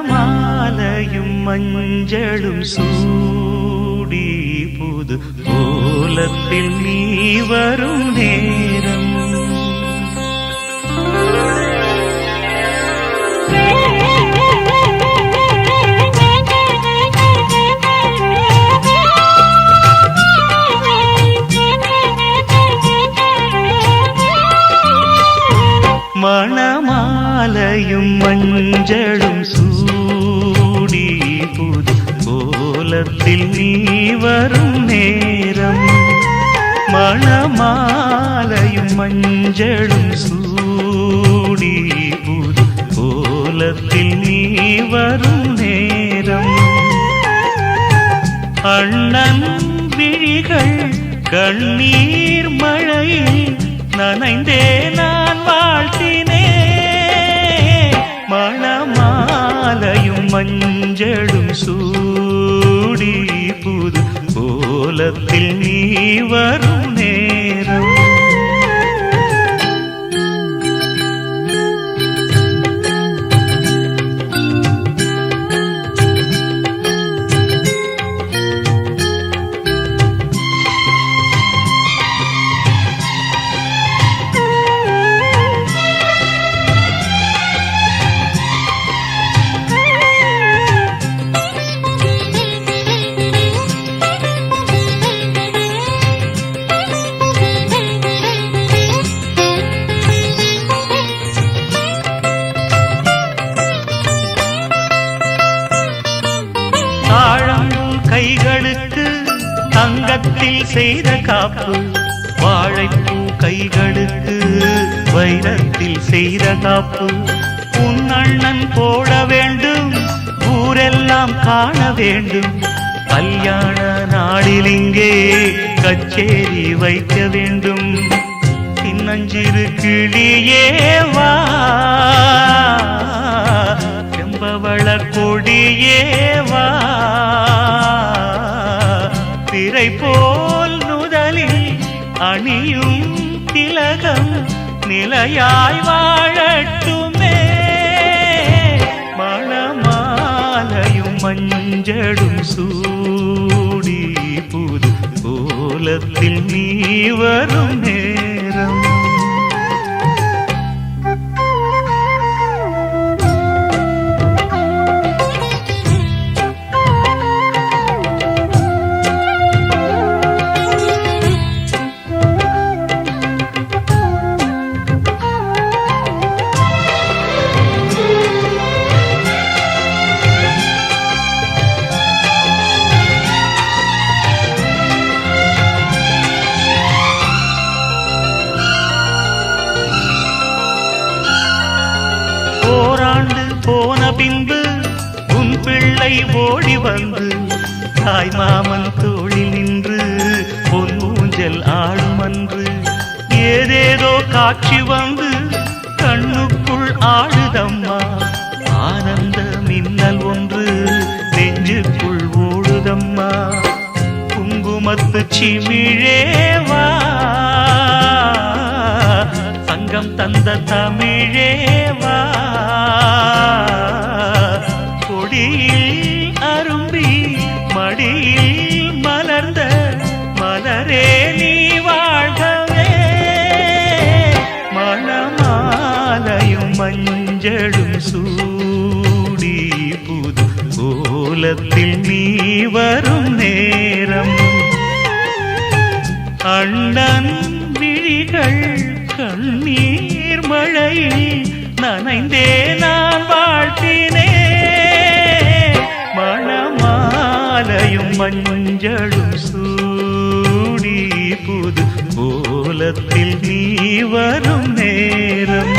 மணமாலையும் மஞ்சளும் சூடி புது கோலத்தில் நீ வரும் நேரம் மணமாலையும் மஞ்சளும் சூடி புது கோலத்தில் நீ வரும் நேரம் மணமாலையும் மஞ்சளும் சூடி புது கோலத்தில் நீ வரும் நேரம் அண்ணன் விழிகள் கண்ணீர் மழையில் நனைந்தே நான் வாழ்த்தினே மணமாலையும் மஞ்சளும் சூடி புது கோலத்தில் நீ வரும் நேரம் கைகளுக்கு தங்கத்தில் செய்த காப்பு வாழைப்பூ கைகளுக்கு வைரத்தில் செய்த காப்பு உன் அண்ணன் போட வேண்டும் ஊரெல்லாம் காண வேண்டும் கல்யாண நாளில் இங்கே கச்சேரி வைக்க வேண்டும் சின்னஞ்சிறு கிளியே வா செம்பவள கொடியே வா திரை போல் நுதலில் அணியும் திலகம் நிலையாய் வாழட்டுமே மணமாலையும் மஞ்சளும் சூடி புது கோலத்தில் நீ வரும் நேரம் போன பின்பு உன் பிள்ளை ஓடி வந்து தாய் மாமன் தோளில் நின்று பொன் ஊஞ்சல் ஆடும் அன்று ஏதேதோ காட்சி வந்து கண்ணுக்குள் ஆடுதம்மா ஆனந்த மின்னல் ஒன்று நெஞ்சுக்குள் ஓடுதம்மா குங்குமத்து சிமிழேவா சங்கம் தந்த தமிழேவா கொடியில் அரும்பி மடியில் மலர்ந்த மலரே நீ வாழ்கவே மணமாலையும் மஞ்சளும் சூடி புது கோலத்தில் நீ வரும் நேரம் அண்ணன் விழிகள் கண்ணீர் மழையில் நனைந்தே நான் வாழ்த்தினே மணமாலையும் மஞ்சளும் சூடி புது கோலத்தில் நீ வரும் நேரம்